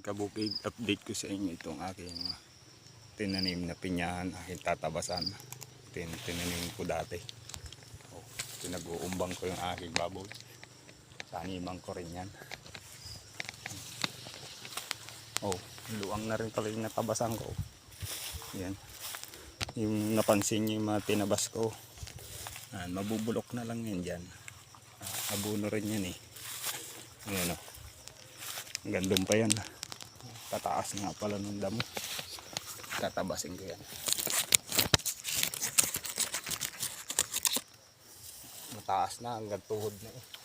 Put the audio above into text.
kabukid, update ko sa inyo itong aking tinanim na pinyahan, aking tatabasan. Tinanim ko dati. Pinag-uumbang ko yung aking baboy. Saniman ko rin yan. Luwang na rin pala yung natabasan ko. Yan. Yung napansin nyo yung mga tinabas ko. Mabubulok na lang yan dyan. Abono rin yan eh. Ayan o. Hanggang doon pa yan. Tataas nga pala ng damo. Tatabasin ko yan. Mataas na hanggang tuhod na eh.